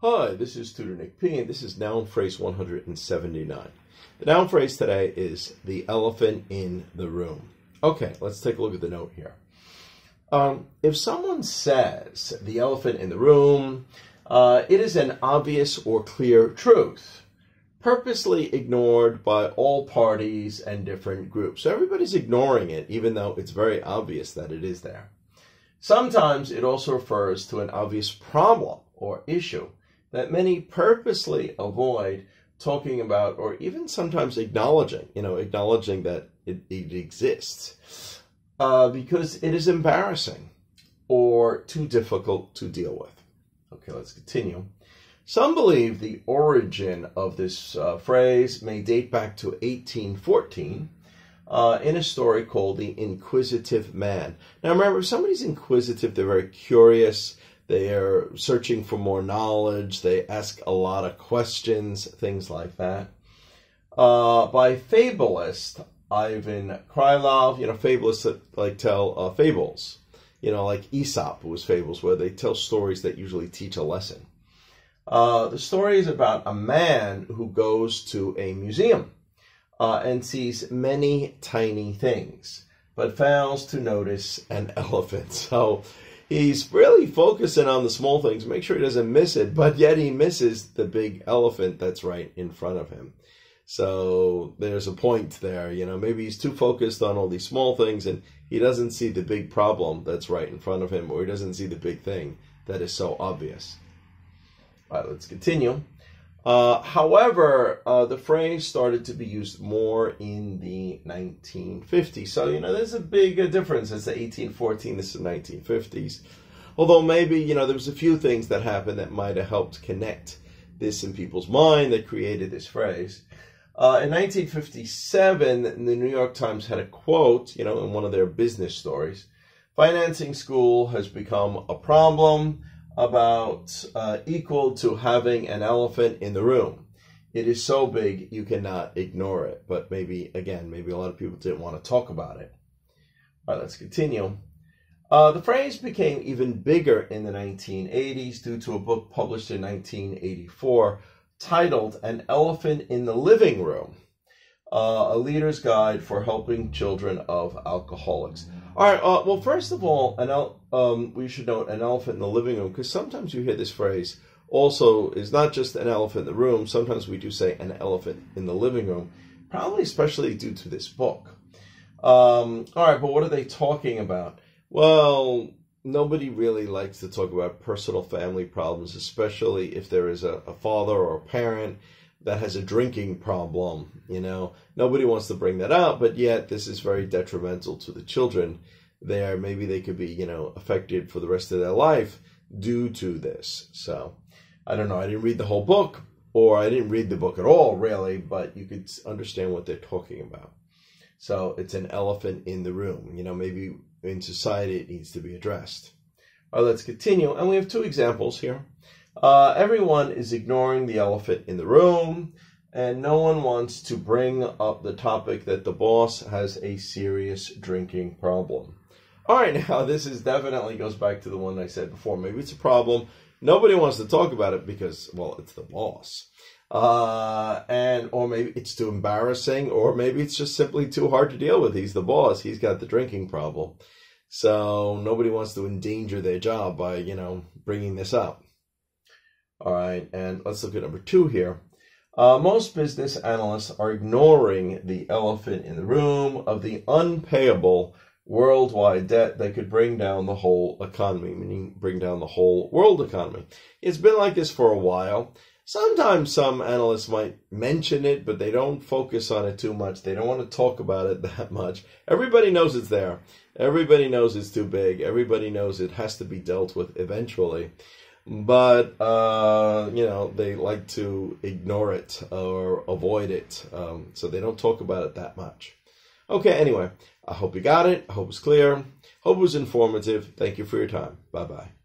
Hi, this is Tutor Nick P, and this is noun phrase 179. The noun phrase today is the elephant in the room. Okay, let's take a look at the note here. If someone says the elephant in the room, it is an obvious or clear truth, purposely ignored by all parties and different groups. So everybody's ignoring it, even though it's very obvious that it is there. Sometimes it also refers to an obvious problem or issue that many purposely avoid talking about, or even sometimes acknowledging that it exists, because it is embarrassing or too difficult to deal with. Okay, let's continue. Some believe the origin of this phrase may date back to 1814 in a story called The Inquisitive Man. Now remember, if somebody's inquisitive, they're very curious. They are searching for more knowledge. They ask a lot of questions, things like that. By fabulist Ivan Krylov, fabulists that tell fables, like Aesop, who was fables, where they tell stories that usually teach a lesson. The story is about a man who goes to a museum and sees many tiny things, but fails to notice an elephant. So he's really focusing on the small things, make sure he doesn't miss it, but yet he misses the big elephant that's right in front of him. So there's a point there, maybe he's too focused on all these small things and he doesn't see the big problem that's right in front of him, or he doesn't see the big thing that is so obvious. All right, let's continue. However, the phrase started to be used more in the 1950s. So, there's a big difference. It's the 1814, this is the 1950s. Although maybe, there was a few things that happened that might have helped connect this in people's mind that created this phrase. In 1957, the New York Times had a quote, in one of their business stories. Financing school has become a problem about equal to having an elephant in the room. It is so big you cannot ignore it. But maybe a lot of people didn't want to talk about it. All right, let's continue. The phrase became even bigger in the 1980s due to a book published in 1984 titled An Elephant in the Living Room, a leader's guide for helping children of alcoholics. All right, well, first of all, we should note an elephant in the living room, because sometimes you hear this phrase also is not just an elephant in the room. Sometimes we do say an elephant in the living room, probably especially due to this book. All right, but what are they talking about? Well, nobody really likes to talk about personal family problems, especially if there is a father or a parent that has a drinking problem. Nobody wants to bring that up, but yet this is very detrimental to the children there. Maybe they could be, affected for the rest of their life due to this. So I don't know. I didn't read the whole book, or I didn't read the book at all, really, but you could understand what they're talking about. So it's an elephant in the room. Maybe in society it needs to be addressed. All right, let's continue. And we have two examples here. Everyone is ignoring the elephant in the room, and no one wants to bring up the topic that the boss has a serious drinking problem. All right, now this is definitely goes back to the one I said before. Maybe it's a problem. Nobody wants to talk about it because, well, it's the boss. Or maybe it's too embarrassing, or maybe it's just simply too hard to deal with. He's the boss. He's got the drinking problem. So nobody wants to endanger their job by, bringing this up. All right, and let's look at number 2 here. Most business analysts are ignoring the elephant in the room of the unpayable worldwide debt that could bring down the whole economy, meaning bring down the whole world economy. It's been like this for a while. Sometimes some analysts might mention it, but they don't focus on it too much. They don't want to talk about it that much. Everybody knows it's there. Everybody knows it's too big. Everybody knows it has to be dealt with eventually. But, they like to ignore it or avoid it. So they don't talk about it that much. Okay, anyway, I hope you got it. I hope it's clear. Hope it was informative. Thank you for your time. Bye-bye.